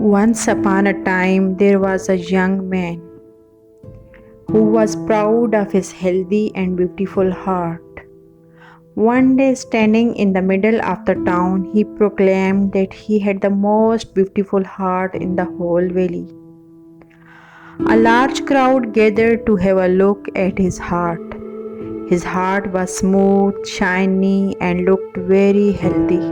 Once upon a time, there was a young man who was proud of his healthy and beautiful heart. One day, standing in the middle of the town, he proclaimed that he had the most beautiful heart in the whole valley. A large crowd gathered to have a look at his heart. His heart was smooth, shiny, and looked very healthy.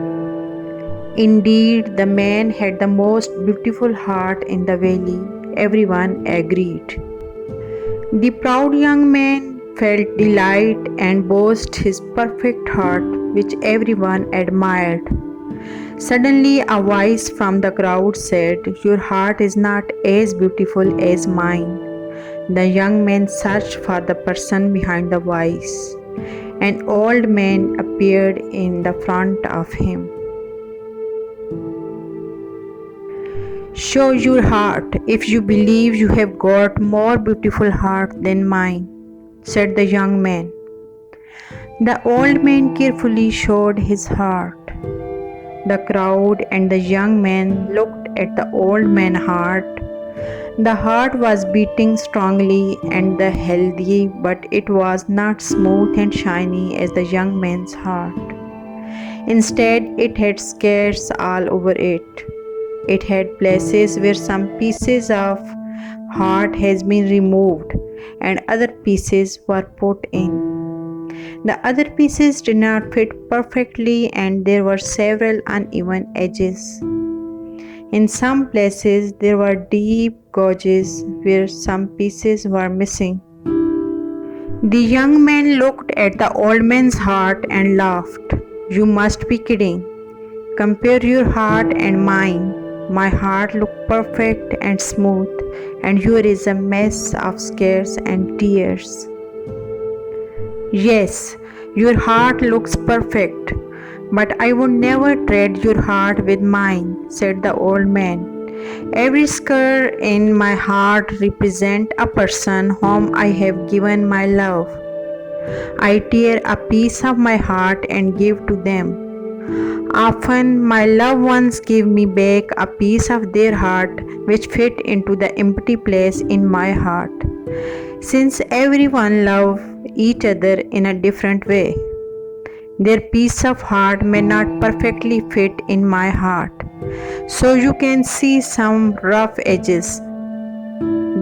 Indeed, the man had the most beautiful heart in the valley. Everyone agreed. The proud young man felt delight and boasted his perfect heart, which everyone admired. Suddenly, a voice from the crowd said, "Your heart is not as beautiful as mine." The young man searched for the person behind the voice. An old man appeared in the front of him. "Show your heart if you believe you have got more beautiful heart than mine," said the young man. The old man carefully showed his heart. The crowd and the young man looked at the old man's heart. The heart was beating strongly and healthy, but it was not smooth and shiny as the young man's heart. Instead, it had scars all over it. It had places where some pieces of heart has been removed and other pieces were put in. The other pieces did not fit perfectly and there were several uneven edges. In some places there were deep gouges where some pieces were missing. The young man looked at the old man's heart and laughed. "You must be kidding. Compare your heart and mine. My heart looked perfect and smooth, and yours is a mess of scars and tears." "Yes, your heart looks perfect, but I would never trade your heart with mine," said the old man. "Every scar in my heart represents a person whom I have given my love. I tear a piece of my heart and give to them. Often my loved ones give me back a piece of their heart which fit into the empty place in my heart. Since everyone loves each other in a different way, their piece of heart may not perfectly fit in my heart. So you can see some rough edges.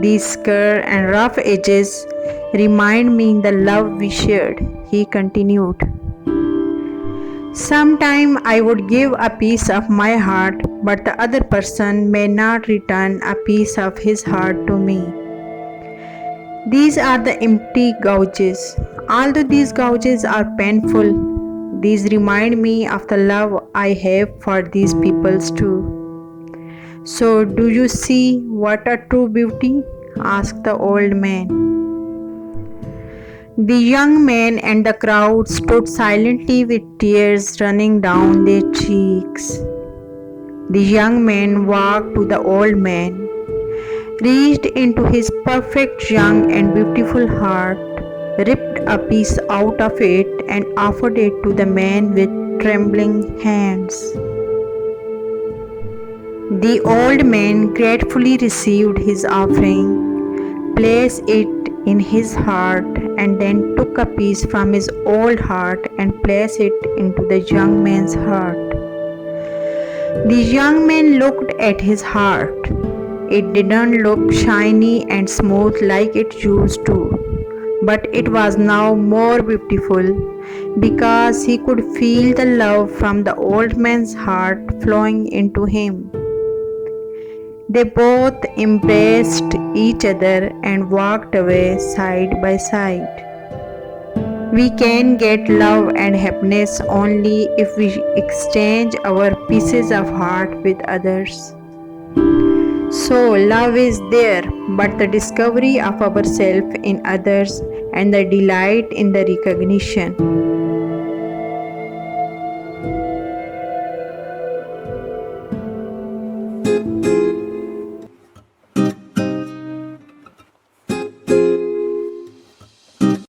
These scars and rough edges remind me the love we shared," he continued. "Sometime I would give a piece of my heart, but the other person may not return a piece of his heart to me. These are the empty gouges. Although these gouges are painful, these remind me of the love I have for these peoples too." "So do you see what a true beauty?" asked the old man. The young man and the crowd stood silently with tears running down their cheeks. The young man walked to the old man, reached into his perfect young and beautiful heart, ripped a piece out of it, and offered it to the man with trembling hands. The old man gratefully received his offering, placed it in his heart, and then took a piece from his old heart and placed it into the young man's heart. The young man looked at his heart. It didn't look shiny and smooth like it used to, but it was now more beautiful because he could feel the love from the old man's heart flowing into him. They both embraced each other and walked away side by side. We can get love and happiness only if we exchange our pieces of heart with others. So love is there, but the discovery of ourselves in others and the delight in the recognition.